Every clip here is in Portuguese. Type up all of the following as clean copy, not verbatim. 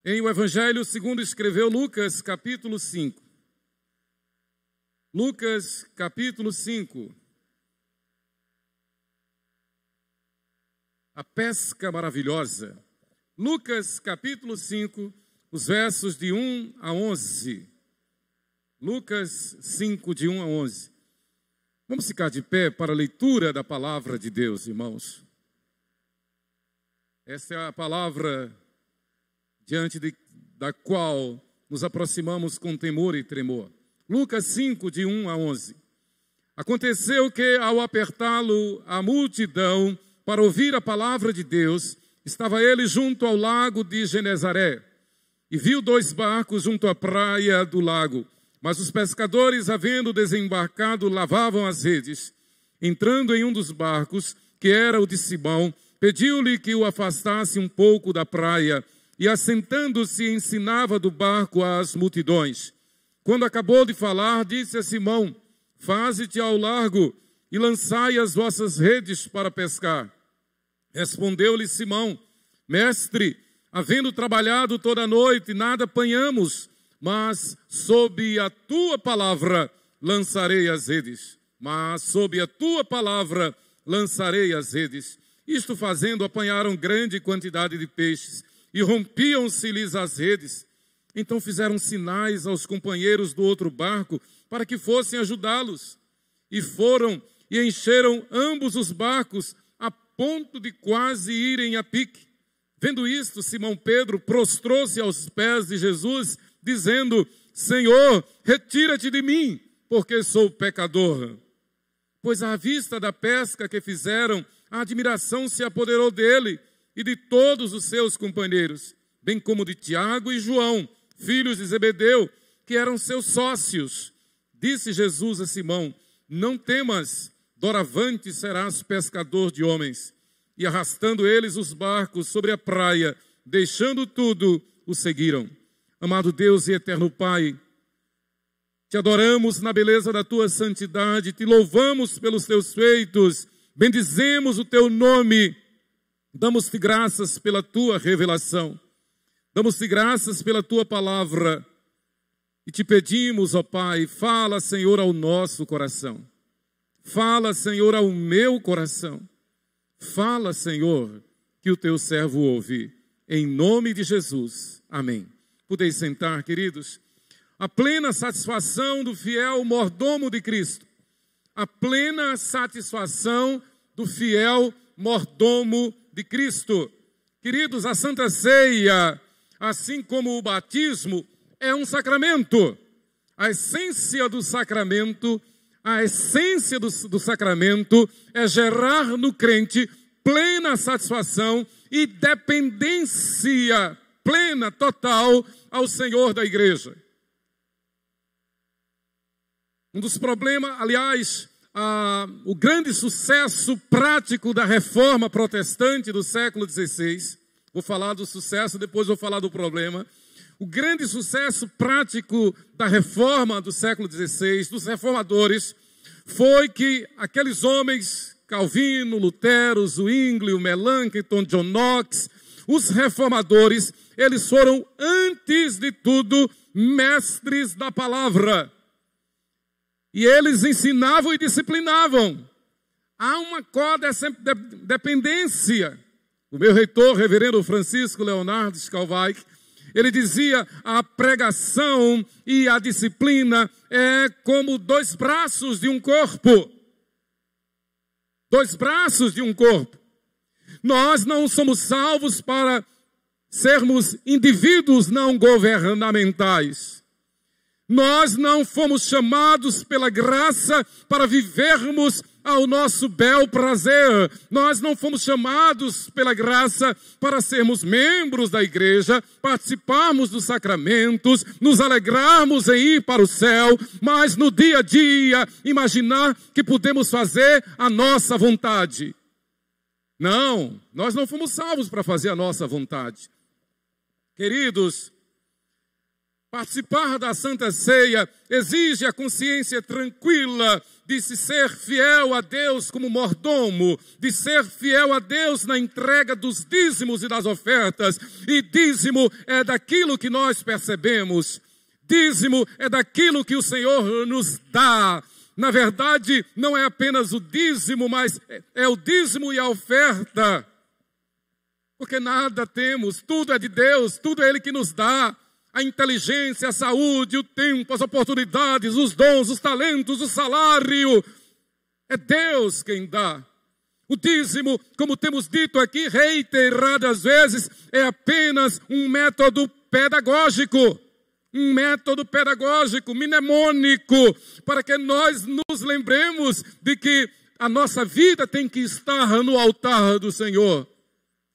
em o Evangelho segundo escreveu Lucas, capítulo 5. Lucas, capítulo 5. A pesca maravilhosa. Lucas, capítulo 5, os versos de 1 a 11. Lucas 5, de 1 a 11. Vamos ficar de pé para a leitura da palavra de Deus, irmãos. Essa é a palavra da qual nos aproximamos com temor e tremor. Lucas 5, de 1 a 11. Aconteceu que, ao apertá-lo a multidão para ouvir a palavra de Deus, estava ele junto ao lago de Genezaré, e viu 2 barcos junto à praia do lago. Mas os pescadores, havendo desembarcado, lavavam as redes. Entrando em um dos barcos, que era o de Simão, pediu-lhe que o afastasse um pouco da praia, e assentando-se ensinava do barco às multidões. Quando acabou de falar, disse a Simão: faze-te ao largo e lançai as vossas redes para pescar. Respondeu-lhe Simão: mestre, havendo trabalhado toda a noite, nada apanhamos, mas sob a tua palavra lançarei as redes. Mas sob a tua palavra lançarei as redes. Isto fazendo, apanharam grande quantidade de peixes, e rompiam-se-lhes as redes. Então fizeram sinais aos companheiros do outro barco, para que fossem ajudá-los. E foram e encheram ambos os barcos, a ponto de quase irem a pique. Vendo isto, Simão Pedro prostrou-se aos pés de Jesus, dizendo: Senhor, retira-te de mim, porque sou pecador. Pois à vista da pesca que fizeram, a admiração se apoderou dele e de todos os seus companheiros, bem como de Tiago e João, filhos de Zebedeu, que eram seus sócios. Disse Jesus a Simão: não temas, doravante serás pescador de homens. E arrastando eles os barcos sobre a praia, deixando tudo, o seguiram. Amado Deus e eterno Pai, te adoramos na beleza da tua santidade, te louvamos pelos teus feitos, bendizemos o teu nome, damos-te graças pela tua revelação, damos-te graças pela tua palavra e te pedimos, ó Pai, fala, Senhor, ao nosso coração, fala, Senhor, ao meu coração, fala, Senhor, que o teu servo ouve, em nome de Jesus, amém. Podeis sentar, queridos. A plena satisfação do fiel mordomo de Cristo, a plena satisfação do fiel mordomo de Cristo. Queridos, a Santa Ceia, assim como o batismo, é um sacramento. A essência do sacramento, do sacramento é gerar no crente plena satisfação e dependência plena, total, ao Senhor da igreja. Um dos problemas, aliás, o grande sucesso prático da reforma protestante do século XVI, vou falar do sucesso, depois vou falar do problema. O grande sucesso prático da reforma do século XVI, dos reformadores, foi que aqueles homens, Calvino, Lutero, Zwingli, Melanchthon, John Knox, os reformadores, eles foram, antes de tudo, mestres da palavra. E eles ensinavam e disciplinavam. Há uma codependência. O meu reitor, reverendo Francisco Leonardo Schalweich, ele dizia: a pregação e a disciplina é como 2 braços de um corpo. 2 braços de um corpo. Nós não somos salvos para sermos indivíduos não governamentais. Nós não fomos chamados pela graça para vivermos ao nosso bel prazer. Nós não fomos chamados pela graça para sermos membros da igreja, participarmos dos sacramentos, nos alegrarmos em ir para o céu, mas no dia a dia imaginar que podemos fazer a nossa vontade. Não, nós não fomos salvos para fazer a nossa vontade. Queridos, Participar da Santa Ceia exige a consciência tranquila de se ser fiel a Deus como mordomo, de ser fiel a Deus na entrega dos dízimos e das ofertas. E dízimo é daquilo que nós percebemos. Dízimo é daquilo que o Senhor nos dá. Na verdade, não é apenas o dízimo, mas é o dízimo e a oferta. Porque nada temos, tudo é de Deus, tudo é Ele que nos dá. A inteligência, a saúde, o tempo, as oportunidades, os dons, os talentos, o salário. É Deus quem dá. O dízimo, como temos dito aqui reiteradas vezes, é apenas um método pedagógico. Um método pedagógico, mnemônico, para que nós nos lembremos de que a nossa vida tem que estar no altar do Senhor.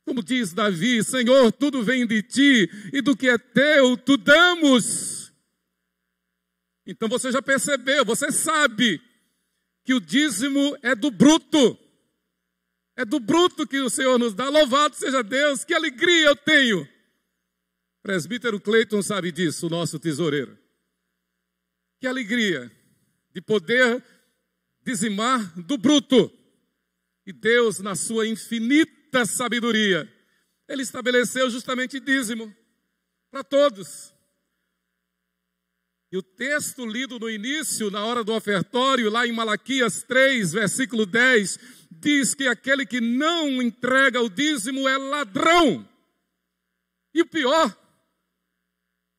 Como diz Davi, Senhor, tudo vem de ti, e do que é teu, tu damos. Então você já percebeu, você sabe que o dízimo é do bruto. É do bruto que o Senhor nos dá. Louvado seja Deus, que alegria eu tenho. O presbítero Cleiton sabe disso, o nosso tesoureiro. Que alegria de poder dizimar do bruto. E Deus, na sua infinita sabedoria, Ele estabeleceu justamente dízimo para todos. E o texto lido no início, na hora do ofertório, lá em Malaquias 3, versículo 10, diz que aquele que não entrega o dízimo é ladrão. E o pior,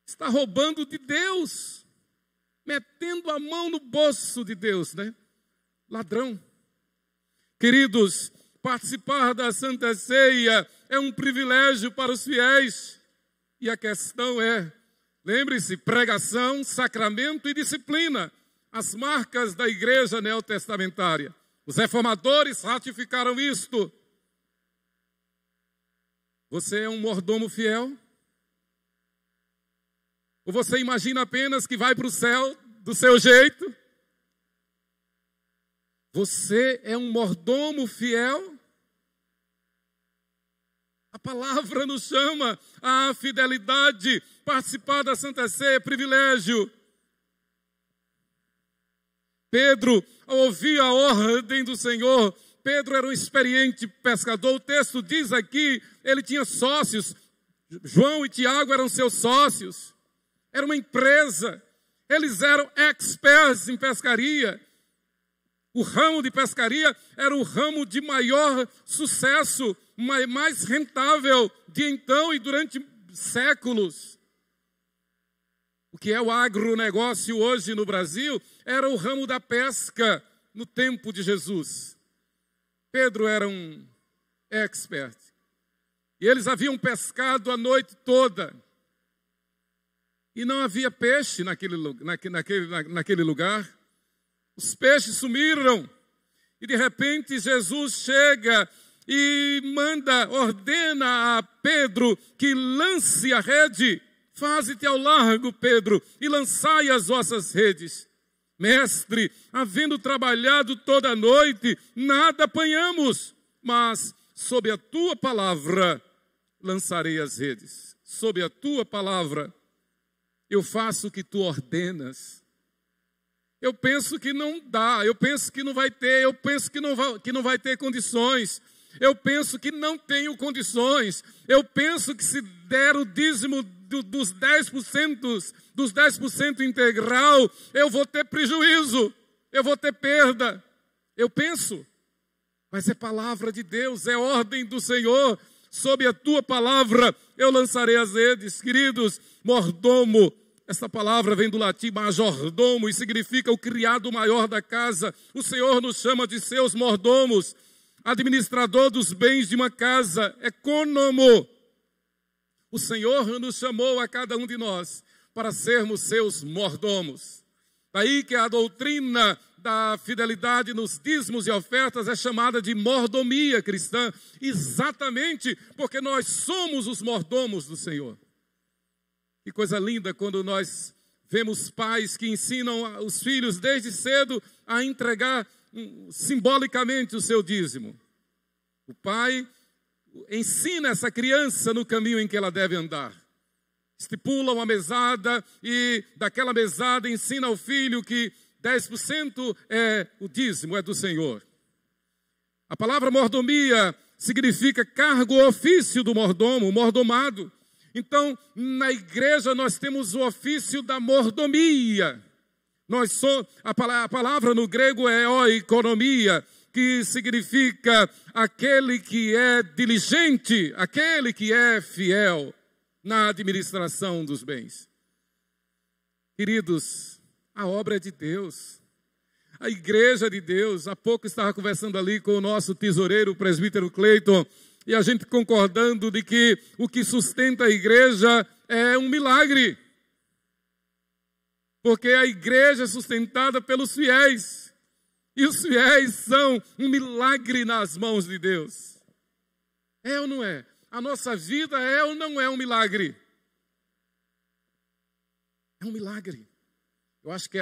está roubando de Deus, metendo a mão no bolso de Deus, né? Ladrão. Queridos, participar da Santa Ceia é um privilégio para os fiéis. E a questão é, lembre-se, pregação, sacramento e disciplina, as marcas da igreja neotestamentária. Os reformadores ratificaram isto. Você é um mordomo fiel? Ou você imagina apenas que vai para o céu do seu jeito? Você é um mordomo fiel? A palavra nos chama à fidelidade. Participar da Santa Ceia é privilégio. Pedro, ao ouvir a ordem do Senhor, Pedro era um experiente pescador. O texto diz aqui, ele tinha sócios. João e Tiago eram seus sócios. Era uma empresa. Eles eram experts em pescaria. O ramo de pescaria era o ramo de maior sucesso, mais rentável de então e durante séculos. O que é o agronegócio hoje no Brasil era o ramo da pesca no tempo de Jesus. Pedro era um expert. E eles haviam pescado a noite toda. E não havia peixe naquele lugar. Os peixes sumiram. E de repente Jesus chega e ordena a Pedro que lance a rede. Faze-te ao largo, Pedro, e lançai as vossas redes. Mestre, havendo trabalhado toda a noite, nada apanhamos, mas sob a tua palavra lançarei as redes. Sob a tua palavra eu faço o que tu ordenas. Eu penso que não dá, eu penso que não vai ter, eu penso que não vai ter condições, eu penso que não tenho condições, eu penso que se der o dízimo dos 10% integral, eu vou ter prejuízo, eu vou ter perda. Eu penso, mas é palavra de Deus, é ordem do Senhor. Sob a tua palavra eu lançarei as redes. Queridos, mordomo, essa palavra vem do latim majordomo e significa o criado maior da casa. O Senhor nos chama de seus mordomos, administrador dos bens de uma casa, ecônomo. O Senhor nos chamou a cada um de nós para sermos seus mordomos. Daí que a doutrina da fidelidade nos dízimos e ofertas é chamada de mordomia cristã, exatamente porque nós somos os mordomos do Senhor. Que coisa linda quando nós vemos pais que ensinam os filhos desde cedo a entregar simbolicamente o seu dízimo. O pai ensina essa criança no caminho em que ela deve andar. estipula uma mesada e daquela mesada ensina ao filho que 10% é o dízimo, é do Senhor. A palavra mordomia significa cargo ou ofício do mordomo, mordomado. Então, na igreja nós temos o ofício da mordomia. A palavra no grego é oikonomia, que significa aquele que é diligente, aquele que é fiel na administração dos bens. Queridos, a obra é de Deus. A igreja de Deus. Há pouco estava conversando ali com o nosso tesoureiro, o presbítero Cleiton, e a gente concordando de que o que sustenta a igreja é um milagre. Porque a igreja é sustentada pelos fiéis. E os fiéis são um milagre nas mãos de Deus. É ou não é? A nossa vida é ou não é um milagre? É um milagre. Eu acho que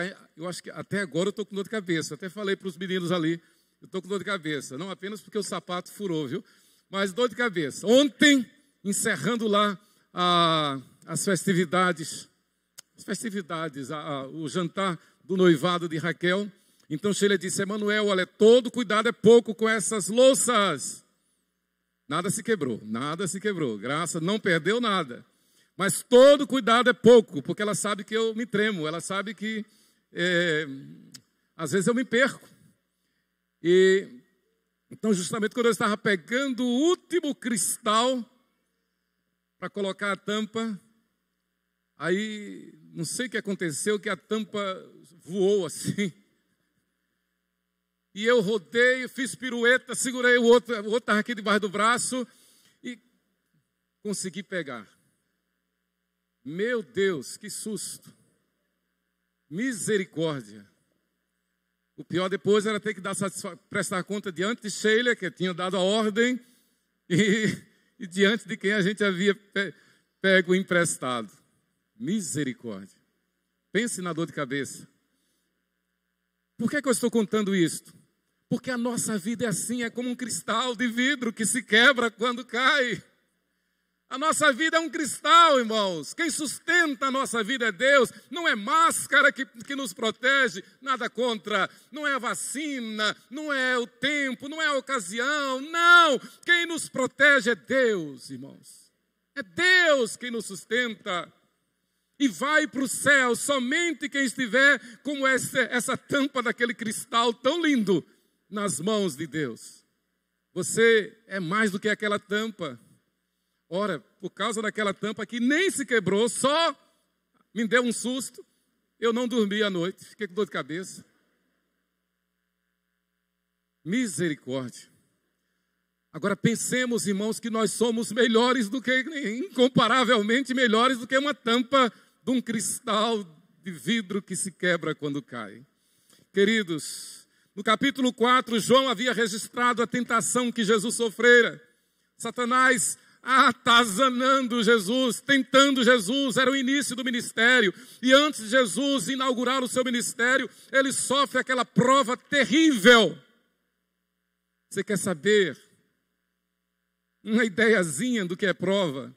até agora eu estou com dor de cabeça. Até falei para os meninos ali, eu estou com dor de cabeça. Não apenas porque o sapato furou, viu? Mas dor de cabeça. Ontem, encerrando lá as festividades, o jantar do noivado de Raquel. Então Sheila disse: Emanuel, olha, todo cuidado é pouco com essas louças. Nada se quebrou, graça, não perdeu nada. Mas todo cuidado é pouco, porque ela sabe que eu me tremo, ela sabe que às vezes eu me perco. E então, justamente quando eu estava pegando o último cristal para colocar a tampa, aí não sei o que aconteceu, que a tampa voou assim. E eu rodei, fiz pirueta, segurei o outro estava aqui debaixo do braço e consegui pegar. Meu Deus, que susto. Misericórdia. O pior depois era ter que prestar conta diante de Sheila, que tinha dado a ordem, e diante de quem a gente havia pego emprestado. Misericórdia. Pense na dor de cabeça. Por que eu estou contando isto? Porque a nossa vida é assim, é como um cristal de vidro que se quebra quando cai. A nossa vida é um cristal, irmãos. Quem sustenta a nossa vida é Deus. Não é máscara que nos protege, nada contra. Não é a vacina, não é o tempo, não é a ocasião. Não, quem nos protege é Deus, irmãos. É Deus quem nos sustenta. E vai para o céu somente quem estiver como essa tampa daquele cristal tão lindo nas mãos de Deus. Você é mais do que aquela tampa. Ora, por causa daquela tampa que nem se quebrou, só me deu um susto, eu não dormi à noite, fiquei com dor de cabeça. Misericórdia. Agora pensemos, irmãos, que nós somos melhores do que, incomparavelmente melhores do que uma tampa de um cristal de vidro que se quebra quando cai. Queridos, no capítulo 4, João havia registrado a tentação que Jesus sofrera. Satanás atazanando Jesus, tentando Jesus, era o início do ministério. E antes de Jesus inaugurar o seu ministério, ele sofre aquela prova terrível. Você quer saber uma ideiazinha do que é prova?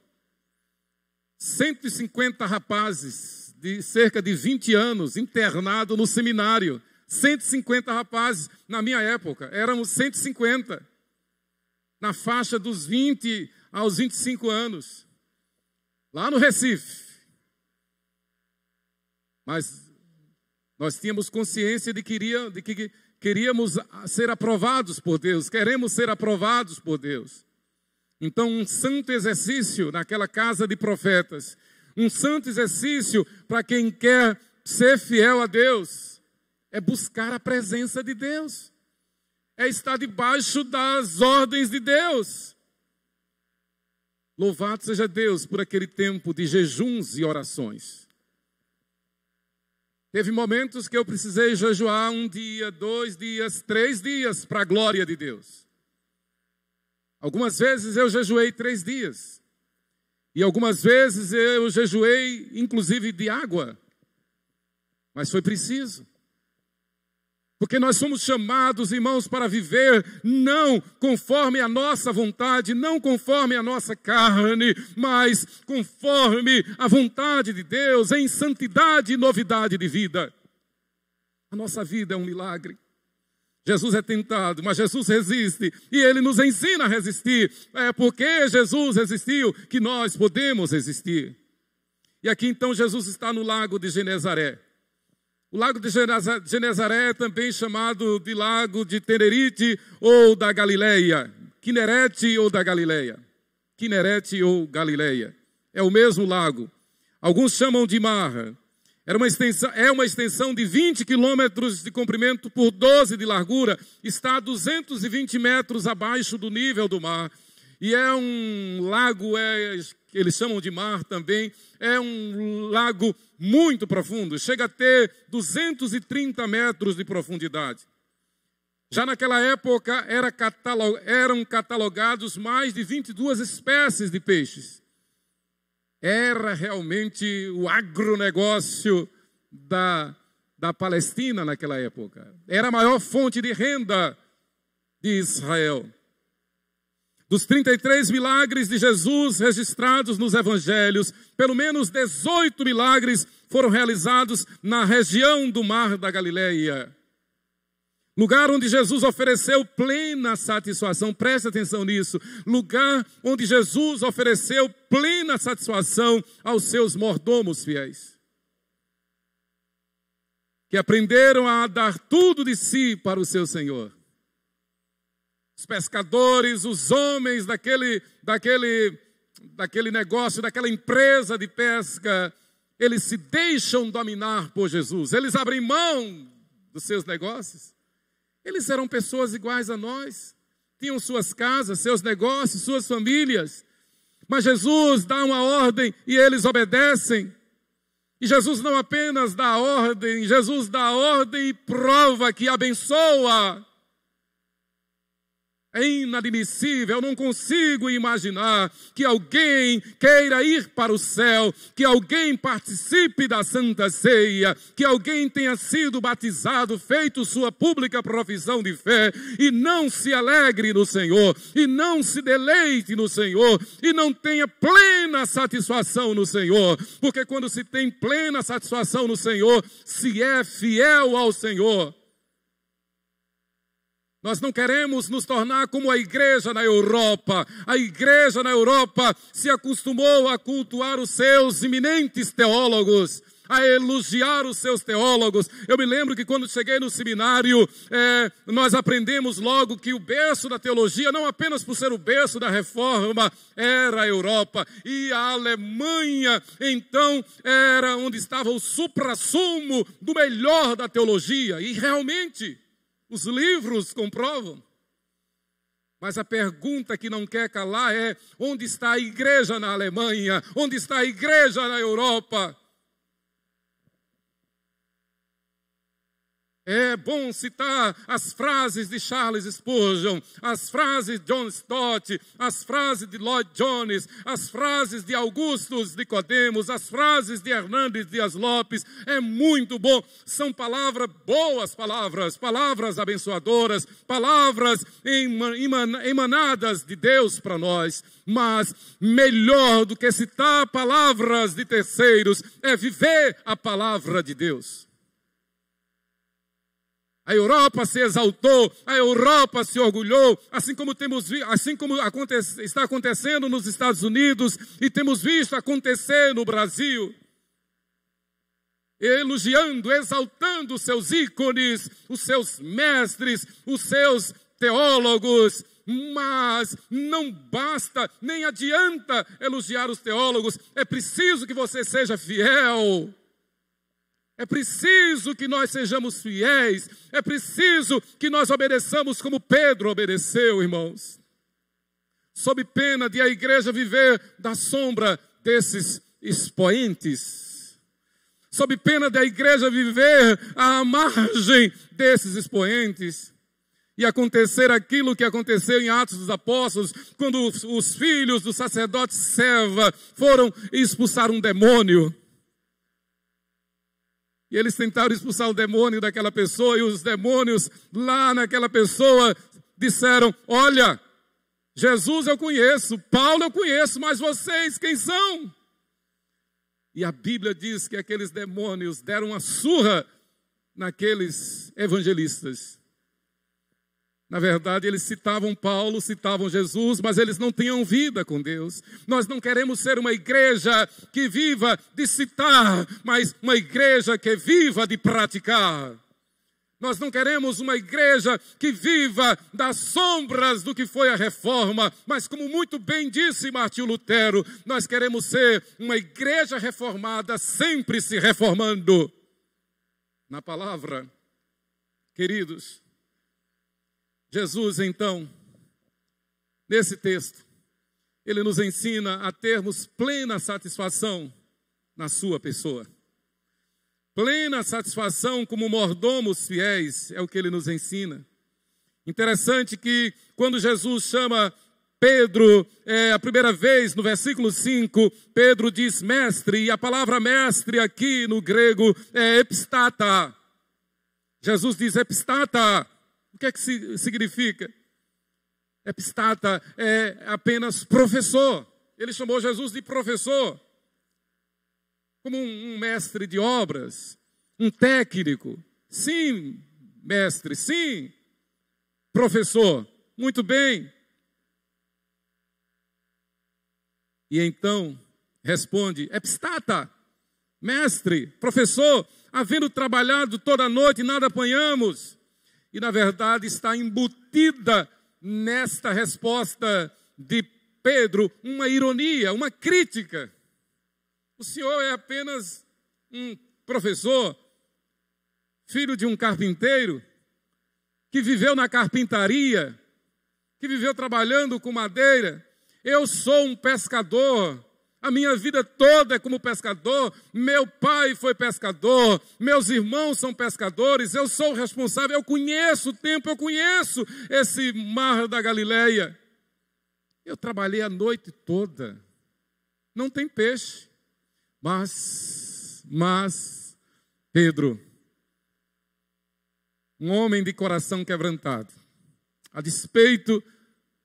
150 rapazes de cerca de 20 anos internados no seminário. 150 rapazes, na minha época, éramos 150. Na faixa dos 20 aos 25 anos. Lá no Recife. Mas nós tínhamos consciência de que queríamos ser aprovados por Deus. Queremos ser aprovados por Deus. Então, um santo exercício naquela casa de profetas. Um santo exercício para quem quer ser fiel a Deus. É buscar a presença de Deus. É estar debaixo das ordens de Deus. Louvado seja Deus por aquele tempo de jejuns e orações. Teve momentos que eu precisei jejuar 1 dia, 2 dias, 3 dias para a glória de Deus. Algumas vezes eu jejuei 3 dias. E algumas vezes eu jejuei, inclusive, de água. Mas foi preciso. Porque nós somos chamados, irmãos, para viver não conforme a nossa vontade, não conforme a nossa carne, mas conforme a vontade de Deus, em santidade e novidade de vida. A nossa vida é um milagre. Jesus é tentado, mas Jesus resiste, e Ele nos ensina a resistir. É porque Jesus resistiu que nós podemos resistir. E aqui então Jesus está no lago de Genezaré. O lago de Genezaré é também chamado de lago de Tenerite ou da Galileia. Quinerete ou da Galileia. Quinerete ou Galileia. É o mesmo lago. Alguns chamam de mar. É uma extensão de 20 quilômetros de comprimento por 12 de largura. Está a 220 metros abaixo do nível do mar. E é um lago, eles chamam de mar também, é um lago muito profundo. Chega a ter 230 metros de profundidade. Já naquela época eram catalogados mais de 22 espécies de peixes. Era realmente o agronegócio da Palestina naquela época. Era a maior fonte de renda de Israel. Dos 33 milagres de Jesus registrados nos evangelhos, pelo menos 18 milagres foram realizados na região do Mar da Galileia. Lugar onde Jesus ofereceu plena satisfação, preste atenção nisso. Lugar onde Jesus ofereceu plena satisfação aos seus mordomos fiéis. Que aprenderam a dar tudo de si para o seu Senhor. Os pescadores, os homens daquele negócio, daquela empresa de pesca, eles se deixam dominar por Jesus. Eles abrem mão dos seus negócios. Eles eram pessoas iguais a nós. Tinham suas casas, seus negócios, suas famílias. Mas Jesus dá uma ordem e eles obedecem. E Jesus não apenas dá a ordem, Jesus dá a ordem e prova que abençoa. É inadmissível, eu não consigo imaginar que alguém queira ir para o céu, que alguém participe da Santa Ceia, que alguém tenha sido batizado, feito sua pública profissão de fé, e não se alegre no Senhor, e não se deleite no Senhor, e não tenha plena satisfação no Senhor, porque quando se tem plena satisfação no Senhor, se é fiel ao Senhor. Nós não queremos nos tornar como a igreja na Europa. A igreja na Europa se acostumou a cultuar os seus eminentes teólogos, a elogiar os seus teólogos. Eu me lembro que quando cheguei no seminário, nós aprendemos logo que o berço da teologia, não apenas por ser o berço da reforma, era a Europa. E a Alemanha, então, era onde estava o suprassumo do melhor da teologia. E realmente, os livros comprovam. Mas a pergunta que não quer calar é: onde está a igreja na Alemanha? Onde está a igreja na Europa? É bom citar as frases de Charles Spurgeon, as frases de John Stott, as frases de Lloyd Jones, as frases de Augustus Nicodemos, as frases de Hernandes Dias Lopes. É muito bom, são boas palavras, palavras abençoadoras, palavras emanadas de Deus para nós. Mas melhor do que citar palavras de terceiros é viver a palavra de Deus. A Europa se exaltou, a Europa se orgulhou, assim como está acontecendo nos Estados Unidos e temos visto acontecer no Brasil. Elogiando, exaltando os seus ícones, os seus mestres, os seus teólogos. Mas não basta, nem adianta elogiar os teólogos, é preciso que você seja fiel. É preciso que nós sejamos fiéis, é preciso que nós obedeçamos como Pedro obedeceu, irmãos. Sob pena de a igreja viver da sombra desses expoentes. Sob pena de a igreja viver à margem desses expoentes. E acontecer aquilo que aconteceu em Atos dos Apóstolos, quando os filhos do sacerdote Seva foram expulsar um demônio. E eles tentaram expulsar o demônio daquela pessoa, e os demônios lá naquela pessoa disseram: olha, Jesus eu conheço, Paulo eu conheço, mas vocês quem são? E a Bíblia diz que aqueles demônios deram uma surra naqueles evangelistas. Na verdade, eles citavam Paulo, citavam Jesus, mas eles não tinham vida com Deus. Nós não queremos ser uma igreja que viva de citar, mas uma igreja que viva de praticar. Nós não queremos uma igreja que viva das sombras do que foi a reforma, mas como muito bem disse Martinho Lutero, nós queremos ser uma igreja reformada, sempre se reformando. Na palavra, queridos, Jesus, então, nesse texto, ele nos ensina a termos plena satisfação na sua pessoa. Plena satisfação como mordomos fiéis, é o que ele nos ensina. Interessante que quando Jesus chama Pedro, a primeira vez, no versículo 5, Pedro diz mestre, e a palavra mestre aqui no grego é epistata. Jesus diz epistata. O que é que significa? Epistata é apenas professor. Ele chamou Jesus de professor. Como um mestre de obras, um técnico. Sim, mestre, sim, professor. Muito bem. E então responde, epistata, mestre, professor, havendo trabalhado toda a noite, nada apanhamos. E na verdade está embutida nesta resposta de Pedro uma ironia, uma crítica. O senhor é apenas um professor, filho de um carpinteiro, que viveu na carpintaria, que viveu trabalhando com madeira. Eu sou um pescador, a minha vida toda é como pescador, meu pai foi pescador, meus irmãos são pescadores, eu sou o responsável, eu conheço o tempo, eu conheço esse mar da Galileia. Eu trabalhei a noite toda, não tem peixe, mas Pedro, um homem de coração quebrantado, a despeito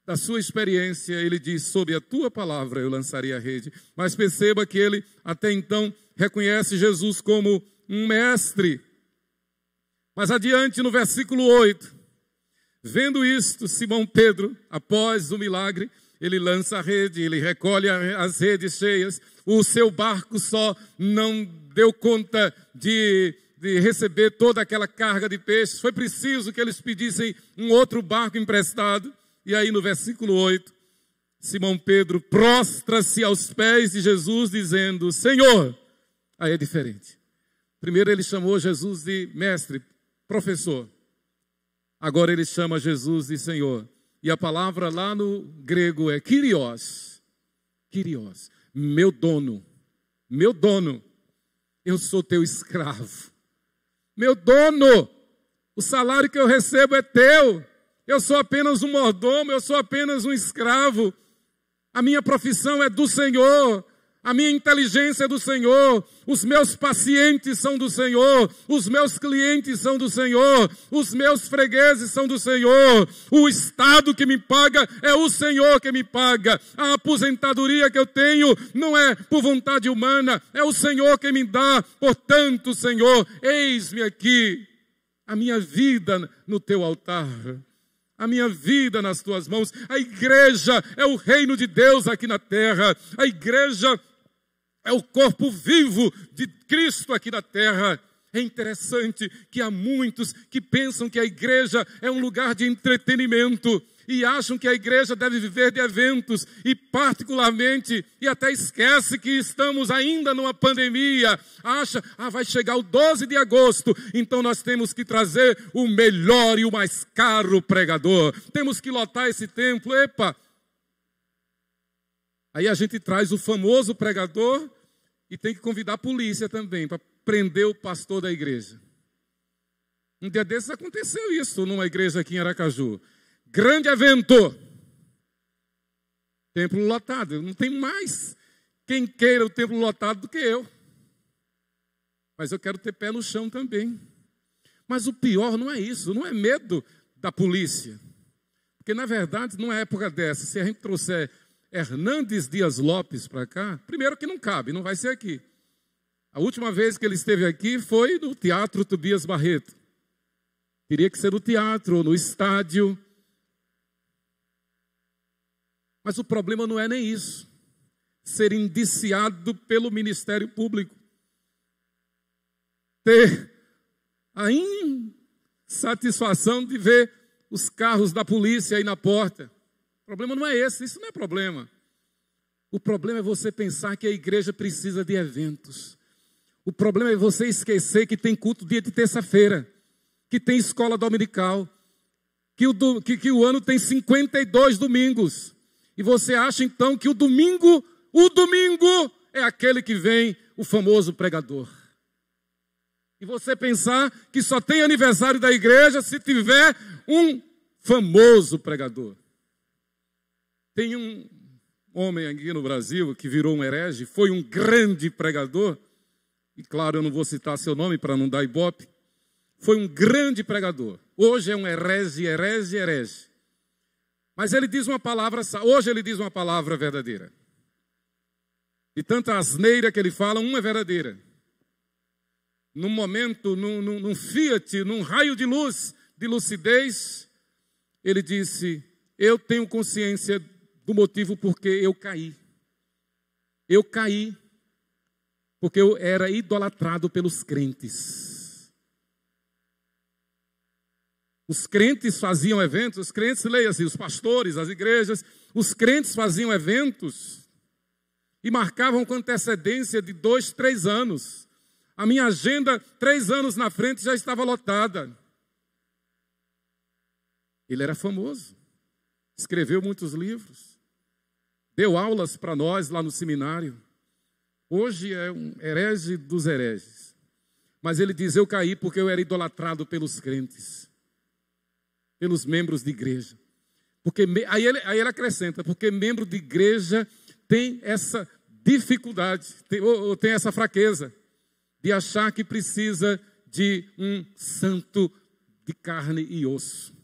da sua experiência, ele diz, sob a tua palavra eu lançaria a rede. Mas perceba que ele até então reconhece Jesus como um mestre. Mas adiante no versículo 8, vendo isto, Simão Pedro, após o milagre, ele lança a rede, ele recolhe as redes cheias, o seu barco só não deu conta de receber toda aquela carga de peixes, foi preciso que eles pedissem um outro barco emprestado. E aí no versículo 8, Simão Pedro prostra-se aos pés de Jesus dizendo, Senhor, aí é diferente. Primeiro ele chamou Jesus de mestre, professor. Agora ele chama Jesus de Senhor. E a palavra lá no grego é Kyrios. Kyrios, meu dono, eu sou teu escravo. Meu dono, o salário que eu recebo é teu. Eu sou apenas um mordomo, eu sou apenas um escravo. A minha profissão é do Senhor. A minha inteligência é do Senhor. Os meus pacientes são do Senhor. Os meus clientes são do Senhor. Os meus fregueses são do Senhor. O Estado que me paga é o Senhor que me paga. A aposentadoria que eu tenho não é por vontade humana, é o Senhor que me dá. Portanto, Senhor, eis-me aqui. A minha vida no teu altar. A minha vida nas tuas mãos. A igreja é o reino de Deus aqui na terra. A igreja é o corpo vivo de Cristo aqui na terra. É interessante que há muitos que pensam que a igreja é um lugar de entretenimento e acham que a igreja deve viver de eventos e particularmente, e até esquece que estamos ainda numa pandemia, acha, vai chegar o 12 de agosto, então nós temos que trazer o melhor e o mais caro pregador, temos que lotar esse templo, epa! Aí a gente traz o famoso pregador e tem que convidar a polícia também para prender o pastor da igreja. Um dia desses aconteceu isso numa igreja aqui em Aracaju. Grande evento. Templo lotado. Não tem mais quem queira o templo lotado do que eu. mas eu quero ter pé no chão também. Mas o pior não é isso, não é medo da polícia. Porque, na verdade, numa época dessa, se a gente trouxer Hernandes Dias Lopes para cá, primeiro que não cabe, não vai ser aqui. A última vez que ele esteve aqui foi no Teatro Tobias Barreto. Teria que ser no teatro ou no estádio. Mas o problema não é nem isso. Ser indiciado pelo Ministério Público. Ter a insatisfação de ver os carros da polícia aí na porta. O problema não é esse, isso não é problema. O problema é você pensar que a igreja precisa de eventos. O problema é você esquecer que tem culto dia de terça-feira, que tem escola dominical, que o ano tem 52 domingos. E você acha então que o domingo é aquele que vem o famoso pregador. E você pensar que só tem aniversário da igreja se tiver um famoso pregador. Tem um homem aqui no Brasil que virou um herege, foi um grande pregador, e claro, eu não vou citar seu nome para não dar ibope, foi um grande pregador. Hoje é um herege. Mas ele diz uma palavra, hoje ele diz uma palavra verdadeira. E tanta asneira que ele fala, uma é verdadeira. Num momento, num fiat, num raio de luz, de lucidez, ele disse: eu tenho consciência do motivo porque eu caí. Eu caí porque eu era idolatrado pelos crentes. Os crentes faziam eventos, os crentes, leia assim, os pastores, as igrejas, os crentes faziam eventos e marcavam com antecedência de 2, 3 anos. A minha agenda, 3 anos na frente, já estava lotada. Ele era famoso, escreveu muitos livros, deu aulas para nós lá no seminário. Hoje é um herege dos hereges. Mas ele diz: eu caí porque eu era idolatrado pelos crentes, pelos membros de igreja. Porque, aí ele acrescenta, porque membro de igreja tem essa dificuldade, tem essa fraqueza de achar que precisa de um santo de carne e osso.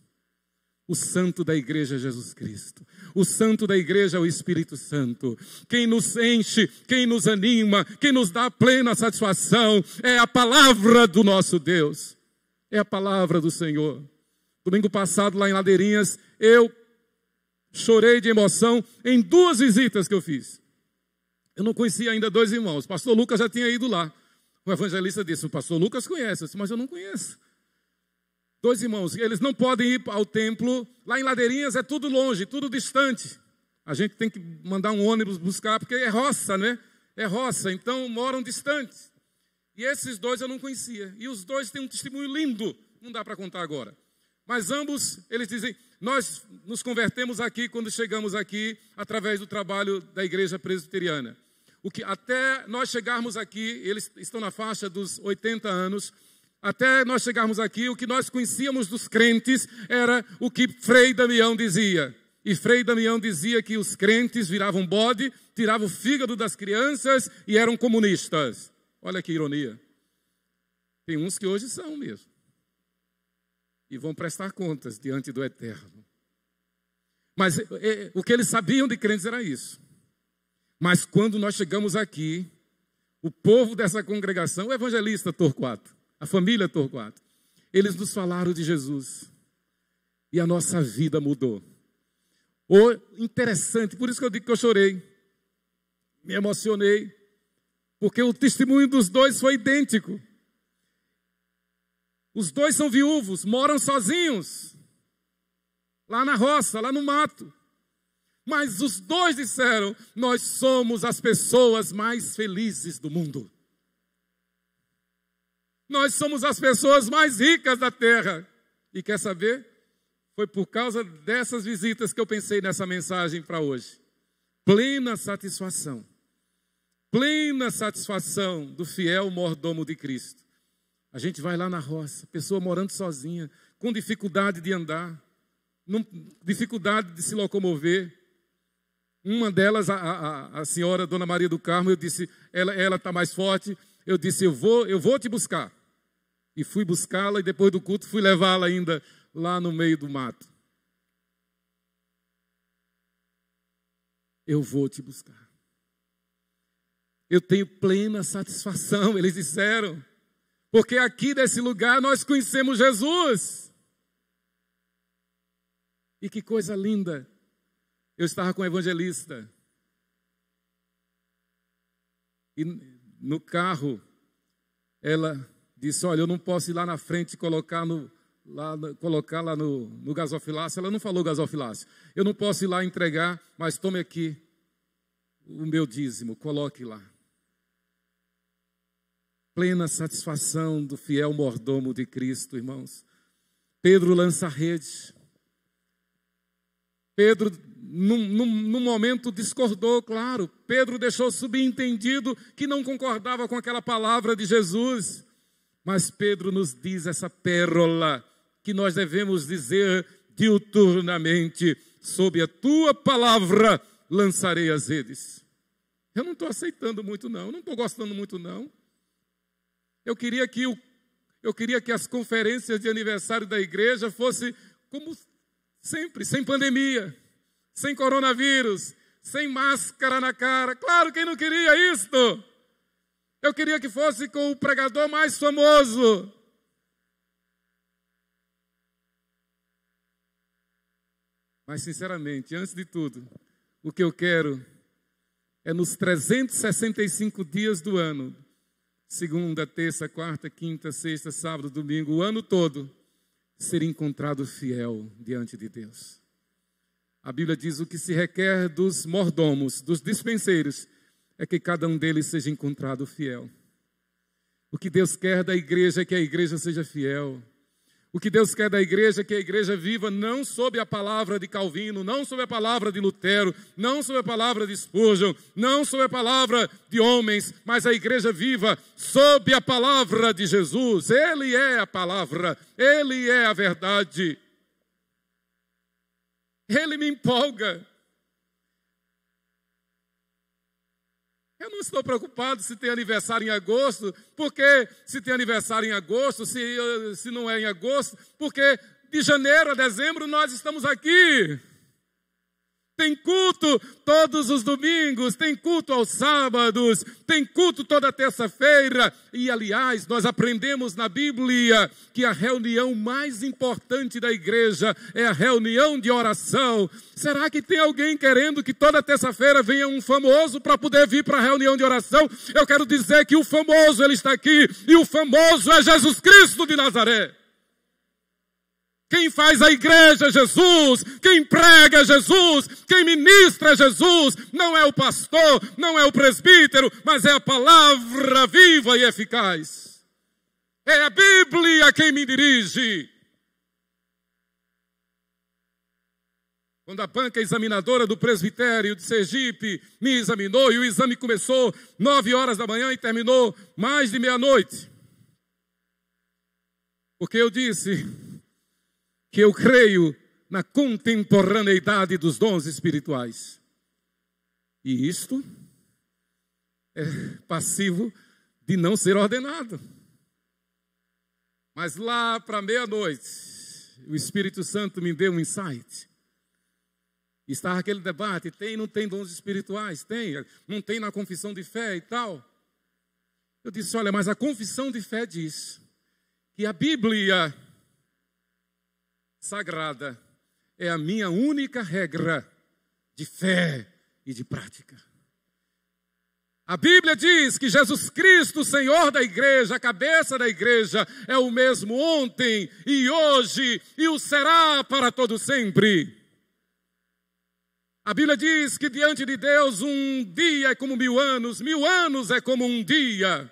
O santo da igreja é Jesus Cristo. O santo da igreja é o Espírito Santo. Quem nos enche, quem nos anima, quem nos dá plena satisfação é a palavra do nosso Deus. É a palavra do Senhor. Domingo passado, lá em Ladeirinhas, eu chorei de emoção em 2 visitas que eu fiz. Eu não conhecia ainda 2 irmãos. O pastor Lucas já tinha ido lá. O evangelista disse: o pastor Lucas conhece. Eu disse: mas eu não conheço. 2 irmãos, eles não podem ir ao templo. Lá em Ladeirinhas é tudo longe, tudo distante. A gente tem que mandar um ônibus buscar, porque é roça, né? É roça, então moram distantes. E esses 2 eu não conhecia. E os 2 têm um testemunho lindo. Não dá para contar agora. Mas ambos, eles dizem: nós nos convertemos aqui quando chegamos aqui, através do trabalho da igreja presbiteriana. O que até nós chegarmos aqui, eles estão na faixa dos 80 anos, até nós chegarmos aqui, o que nós conhecíamos dos crentes era o que Frei Damião dizia. E Frei Damião dizia que os crentes viravam bode, tiravam o fígado das crianças e eram comunistas. Olha que ironia. Tem uns que hoje são mesmo. E vão prestar contas diante do Eterno. Mas o que eles sabiam de crentes era isso. Mas quando nós chegamos aqui, o povo dessa congregação, o evangelista Torquato, a família Torquato, eles nos falaram de Jesus. E a nossa vida mudou. Interessante, por isso que eu digo que eu chorei. Me emocionei. Porque o testemunho dos 2 foi idêntico. Os 2 são viúvos, moram sozinhos. Lá na roça, lá no mato. Mas os 2 disseram: nós somos as pessoas mais felizes do mundo. Nós somos as pessoas mais ricas da terra. E quer saber? Foi por causa dessas visitas que eu pensei nessa mensagem para hoje. Plena satisfação. Plena satisfação do fiel mordomo de Cristo. A gente vai lá na roça, pessoa morando sozinha, com dificuldade de andar, dificuldade de se locomover. Uma delas, a senhora Dona Maria do Carmo, eu disse: ela está mais forte. Eu disse, eu vou te buscar. E fui buscá-la e depois do culto fui levá-la ainda lá no meio do mato. Eu vou te buscar. Eu tenho plena satisfação, eles disseram, porque aqui nesse lugar nós conhecemos Jesus. E que coisa linda. Eu estava com o evangelista. E no carro, ela disse, olha, eu não posso ir lá na frente e colocar lá no gasofilácio. Ela não falou gasofilácio. Eu não posso ir lá entregar, mas tome aqui o meu dízimo, coloque lá. Plena satisfação do fiel mordomo de Cristo, irmãos. Pedro lança a rede. Pedro, num momento, discordou, claro. Pedro deixou subentendido que não concordava com aquela palavra de Jesus. Mas Pedro nos diz essa pérola que nós devemos dizer diuturnamente: sob a tua palavra lançarei as redes. Eu não estou aceitando muito não, não estou gostando muito não. Eu queria que as conferências de aniversário da igreja fossem como sempre, sem pandemia, sem coronavírus, sem máscara na cara. Claro, quem não queria isto? Eu queria que fosse com o pregador mais famoso. Mas, sinceramente, antes de tudo, o que eu quero é nos 365 dias do ano, segunda, terça, quarta, quinta, sexta, sábado, domingo, o ano todo, ser encontrado fiel diante de Deus. A Bíblia diz: o que se requer dos mordomos, dos dispenseiros, é que cada um deles seja encontrado fiel. O que Deus quer da igreja é que a igreja seja fiel. O que Deus quer da igreja é que a igreja viva não sob a palavra de Calvino, não sob a palavra de Lutero, não sob a palavra de Spurgeon, não sob a palavra de homens, mas a igreja viva sob a palavra de Jesus. Ele é a palavra, Ele é a verdade. Ele me empolga. Eu não estou preocupado se tem aniversário em agosto, porque se tem aniversário em agosto, se não é em agosto, porque de janeiro a dezembro nós estamos aqui. Tem culto todos os domingos, tem culto aos sábados, tem culto toda terça-feira. E, aliás, nós aprendemos na Bíblia que a reunião mais importante da igreja é a reunião de oração. Será que tem alguém querendo que toda terça-feira venha um famoso para poder vir para a reunião de oração? Eu quero dizer que o famoso, ele está aqui, e o famoso é Jesus Cristo de Nazaré. Quem faz a igreja é Jesus, quem prega é Jesus, quem ministra é Jesus. Não é o pastor, não é o presbítero, mas é a palavra viva e eficaz. É a Bíblia quem me dirige. Quando a banca examinadora do presbitério de Sergipe me examinou, e o exame começou 9 horas da manhã e terminou mais de meia-noite. Porque eu disse que eu creio na contemporaneidade dos dons espirituais. E isto é passivo de não ser ordenado. Mas lá para meia-noite, o Espírito Santo me deu um insight. Estava aquele debate, tem, não tem dons espirituais? Tem, não tem na confissão de fé e tal. Eu disse, olha, mas a confissão de fé diz que a Bíblia sagrada é a minha única regra de fé e de prática. A Bíblia diz que Jesus Cristo, o Senhor da igreja, a cabeça da igreja, é o mesmo ontem e hoje e o será para todo sempre. A Bíblia diz que diante de Deus um dia é como 1000 anos é como um dia.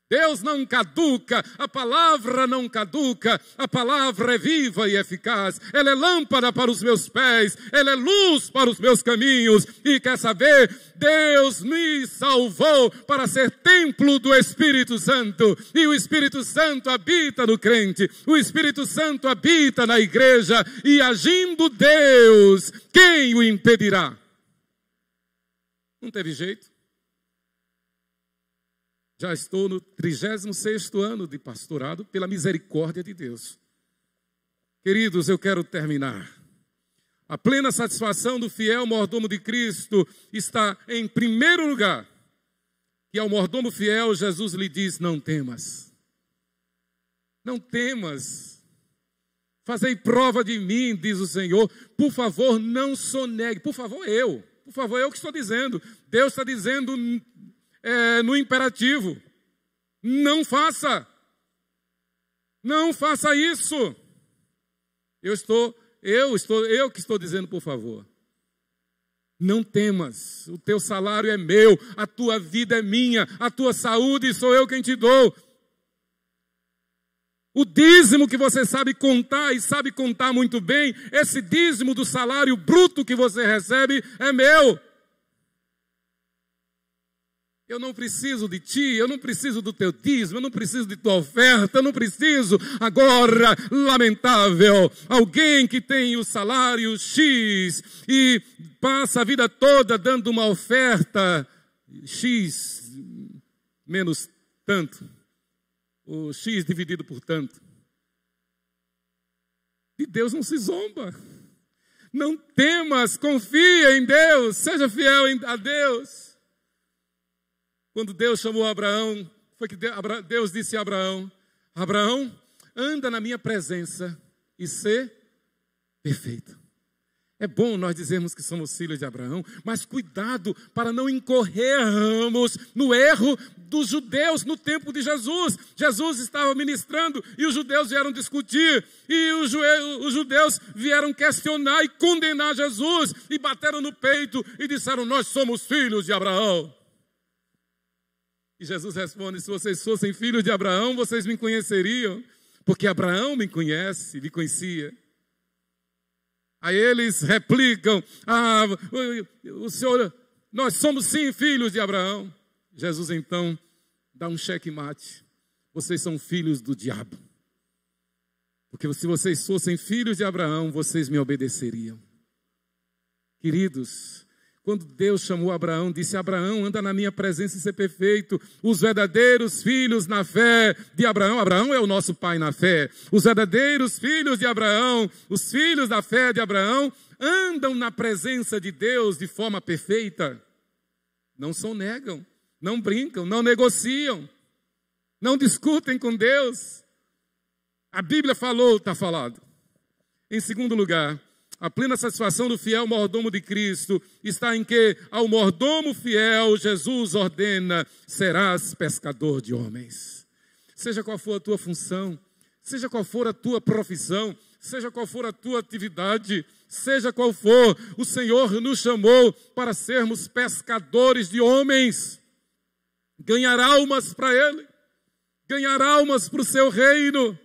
Deus não caduca, a palavra não caduca, a palavra é viva e eficaz. Ela é lâmpada para os meus pés, ela é luz para os meus caminhos. E quer saber? Deus me salvou para ser templo do Espírito Santo. E o Espírito Santo habita no crente, o Espírito Santo habita na igreja. E agindo Deus, quem o impedirá? Não teve jeito. Já estou no 36º ano de pastorado pela misericórdia de Deus. Queridos, eu quero terminar. A plena satisfação do fiel mordomo de Cristo está em primeiro lugar. Que ao mordomo fiel, Jesus lhe diz, não temas. Não temas. Fazei prova de mim, diz o Senhor. Por favor, não sonegue. Por favor, eu que estou dizendo. Deus está dizendo no imperativo. Não faça. Não faça isso. Eu que estou dizendo, por favor. Não temas, o teu salário é meu, a tua vida é minha, a tua saúde sou eu quem te dou. O dízimo que você sabe contar e sabe contar muito bem, esse dízimo do salário bruto que você recebe é meu. Eu não preciso de ti, eu não preciso do teu dízimo, eu não preciso de tua oferta, eu não preciso. Agora, lamentável, alguém que tem o salário X e passa a vida toda dando uma oferta X menos tanto, o X dividido por tanto. De Deus não se zomba. Não temas, confia em Deus, seja fiel a Deus. Quando Deus chamou Abraão, foi que Deus disse a Abraão, Abraão, anda na minha presença e ser perfeito. É bom nós dizermos que somos filhos de Abraão, mas cuidado para não incorrermos no erro dos judeus no tempo de Jesus. Jesus estava ministrando e os judeus vieram discutir, e os judeus vieram questionar e condenar Jesus, e bateram no peito e disseram, nós somos filhos de Abraão. E Jesus responde, se vocês fossem filhos de Abraão, vocês me conheceriam, porque Abraão me conhecia. Aí eles replicam, o Senhor, nós somos sim filhos de Abraão. Jesus então dá um checkmate, vocês são filhos do diabo. Porque se vocês fossem filhos de Abraão, vocês me obedeceriam. Queridos, quando Deus chamou Abraão, disse, Abraão, anda na minha presença e ser perfeito. Os verdadeiros filhos na fé de Abraão, Abraão é o nosso pai na fé. Os verdadeiros filhos de Abraão, os filhos da fé de Abraão, andam na presença de Deus de forma perfeita. Não sonegam, não brincam, não negociam, não discutem com Deus. A Bíblia falou, está falado. Em segundo lugar, a plena satisfação do fiel mordomo de Cristo está em que, ao mordomo fiel, Jesus ordena, serás pescador de homens. Seja qual for a tua função, seja qual for a tua profissão, seja qual for a tua atividade, seja qual for, o Senhor nos chamou para sermos pescadores de homens. Ganhar almas para Ele, ganhar almas para o seu reino,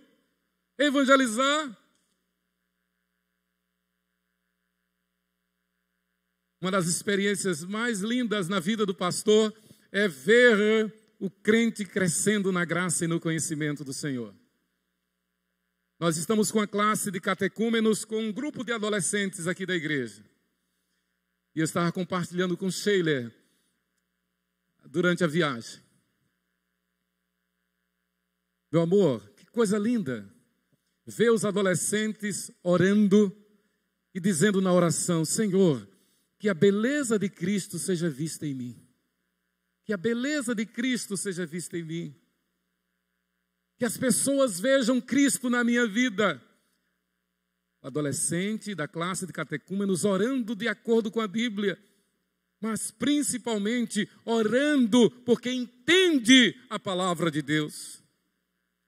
evangelizar. Uma das experiências mais lindas na vida do pastor é ver o crente crescendo na graça e no conhecimento do Senhor. Nós estamos com a classe de catecúmenos, com um grupo de adolescentes aqui da igreja. E eu estava compartilhando com Sheila durante a viagem. Meu amor, que coisa linda ver os adolescentes orando e dizendo na oração, Senhor, que a beleza de Cristo seja vista em mim. Que a beleza de Cristo seja vista em mim. Que as pessoas vejam Cristo na minha vida. O adolescente da classe de catecúmenos orando de acordo com a Bíblia, mas principalmente orando porque entende a palavra de Deus.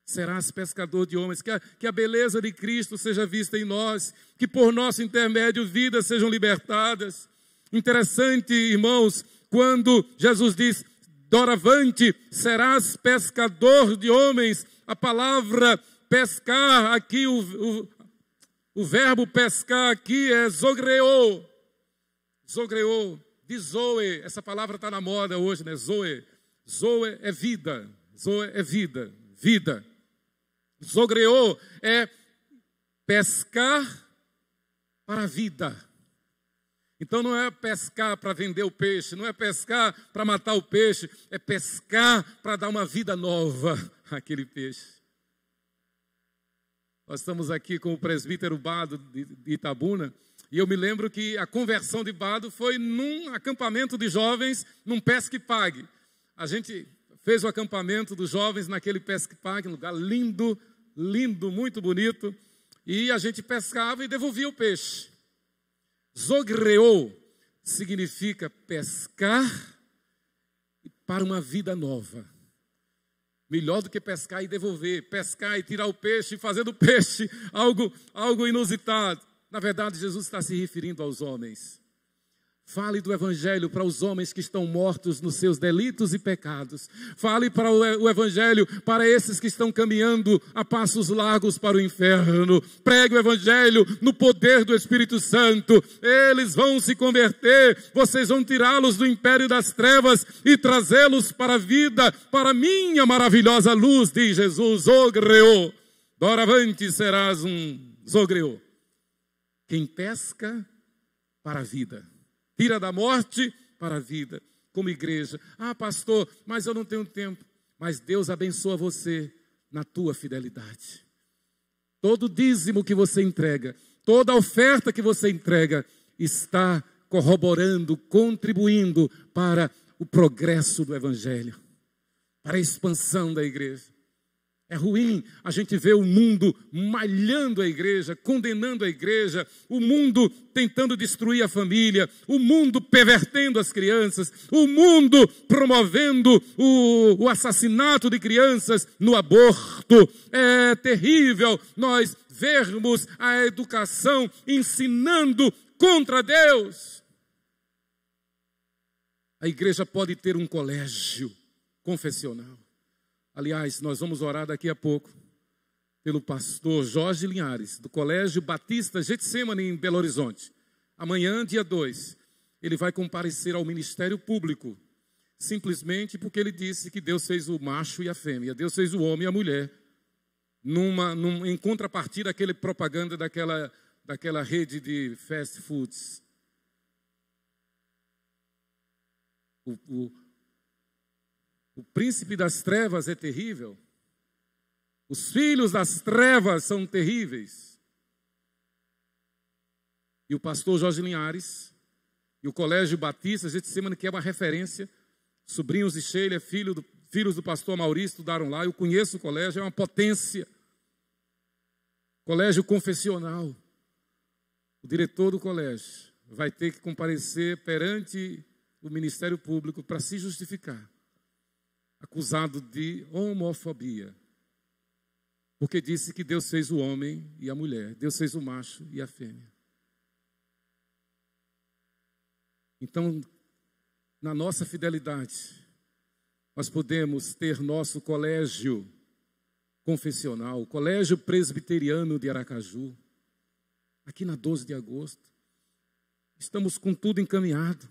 Serás pescador de homens, que a beleza de Cristo seja vista em nós, que por nosso intermédio vidas sejam libertadas. Interessante, irmãos, quando Jesus diz, doravante serás pescador de homens, a palavra pescar aqui, o verbo pescar aqui é zogreô, de zoe, essa palavra está na moda hoje, né? Zoe é vida, vida. Zogreô é pescar para a vida. Então não é pescar para vender o peixe, não é pescar para matar o peixe, é pescar para dar uma vida nova àquele peixe. Nós estamos aqui com o presbítero Bado de Itabuna, e eu me lembro que a conversão de Bado foi num acampamento de jovens, num Pesque Pague. A gente fez o acampamento dos jovens naquele Pesque Pague, um lugar lindo, lindo, muito bonito, e a gente pescava e devolvia o peixe. Zogreou significa pescar para uma vida nova. Melhor do que pescar e devolver, pescar e tirar o peixe e fazer do peixe algo inusitado. Na verdade, Jesus está se referindo aos homens. Fale do Evangelho para os homens que estão mortos nos seus delitos e pecados. Fale para o Evangelho para esses que estão caminhando a passos largos para o inferno. Pregue o Evangelho no poder do Espírito Santo. Eles vão se converter. Vocês vão tirá-los do império das trevas e trazê-los para a vida, para a minha maravilhosa luz, diz Jesus. Zogreô. Doravante serás um zogreô. Quem pesca para a vida. Tira da morte para a vida, como igreja. Ah, pastor, mas eu não tenho tempo. Mas Deus abençoa você na tua fidelidade. Todo dízimo que você entrega, toda oferta que você entrega, está corroborando, contribuindo para o progresso do Evangelho, para a expansão da igreja. É ruim a gente ver o mundo malhando a igreja, condenando a igreja, o mundo tentando destruir a família, o mundo pervertendo as crianças, o mundo promovendo o assassinato de crianças no aborto. É terrível nós vermos a educação ensinando contra Deus. A igreja pode ter um colégio confessional. Aliás, nós vamos orar daqui a pouco pelo pastor Jorge Linhares, do Colégio Batista Getsemane, em Belo Horizonte. Amanhã, dia 2, ele vai comparecer ao Ministério Público, simplesmente porque ele disse que Deus fez o macho e a fêmea, Deus fez o homem e a mulher, em contrapartida àquela propaganda daquela rede de fast foods. O príncipe das trevas é terrível. Os filhos das trevas são terríveis. E o pastor Jorge Linhares e o Colégio Batista Getsemane, que é uma referência, sobrinhos de Sheila, filhos do pastor Maurício, estudaram lá. Eu conheço o colégio, é uma potência. Colégio confessional. O diretor do colégio vai ter que comparecer perante o Ministério Público para se justificar, acusado de homofobia, porque disse que Deus fez o homem e a mulher, Deus fez o macho e a fêmea. Então, na nossa fidelidade, nós podemos ter nosso colégio confessional, o Colégio Presbiteriano de Aracaju, aqui na 12 de agosto. Estamos com tudo encaminhado,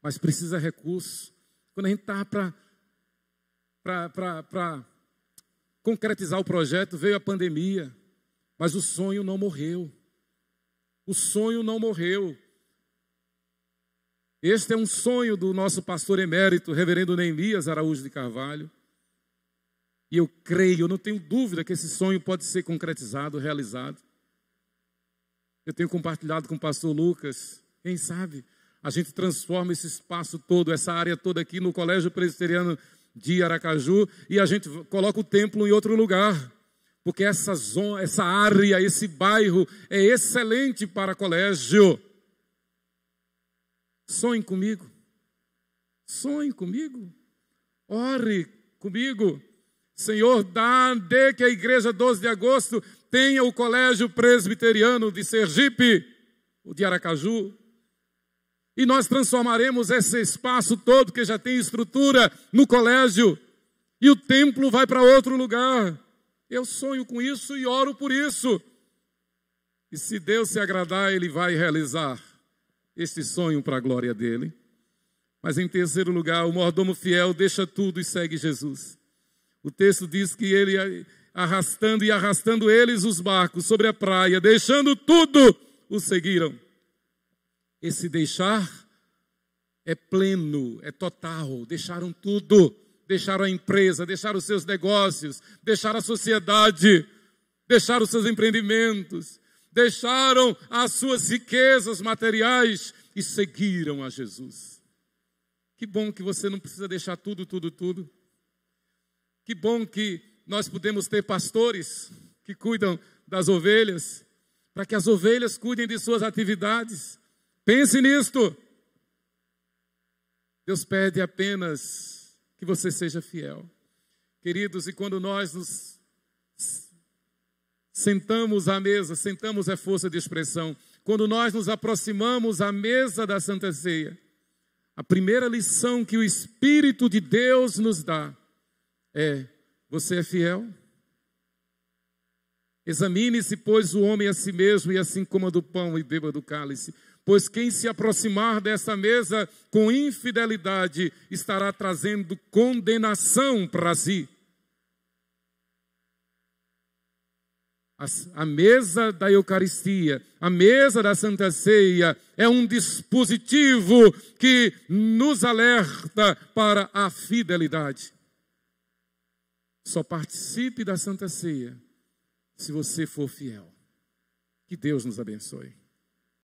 mas precisa recurso. Quando a gente está para concretizar o projeto, veio a pandemia, mas o sonho não morreu. O sonho não morreu. Este é um sonho do nosso pastor emérito, reverendo Neemias Araújo de Carvalho. E eu creio, eu não tenho dúvida que esse sonho pode ser concretizado, realizado. Eu tenho compartilhado com o pastor Lucas, quem sabe a gente transforma esse espaço todo, essa área toda aqui no Colégio Presbiteriano de Aracaju, e a gente coloca o templo em outro lugar, porque essa zona, essa área, esse bairro é excelente para colégio. Sonhe comigo, ore comigo. Senhor, dê que a igreja 12 de agosto tenha o Colégio Presbiteriano de Sergipe, o de Aracaju. E nós transformaremos esse espaço todo, que já tem estrutura, no colégio. E o templo vai para outro lugar. Eu sonho com isso e oro por isso. E se Deus se agradar, Ele vai realizar este sonho para a glória dEle. Mas em terceiro lugar, o mordomo fiel deixa tudo e segue Jesus. O texto diz que ele, arrastando eles os barcos sobre a praia, deixando tudo, o seguiram. Esse deixar é pleno, é total. Deixaram tudo. Deixaram a empresa, deixaram os seus negócios, deixaram a sociedade, deixaram os seus empreendimentos, deixaram as suas riquezas materiais e seguiram a Jesus. Que bom que você não precisa deixar tudo. Que bom que nós podemos ter pastores que cuidam das ovelhas, para que as ovelhas cuidem de suas atividades. Pense nisto. Deus pede apenas que você seja fiel. Queridos, e quando nós nos sentamos à mesa, sentamos é força de expressão, quando nós nos aproximamos à mesa da Santa Ceia, a primeira lição que o Espírito de Deus nos dá é: você é fiel? Examine-se, pois, o homem a si mesmo, e assim coma do pão e beba do cálice. Pois quem se aproximar dessa mesa com infidelidade estará trazendo condenação para si. A mesa da Eucaristia, a mesa da Santa Ceia é um dispositivo que nos alerta para a fidelidade. Só participe da Santa Ceia se você for fiel. Que Deus nos abençoe.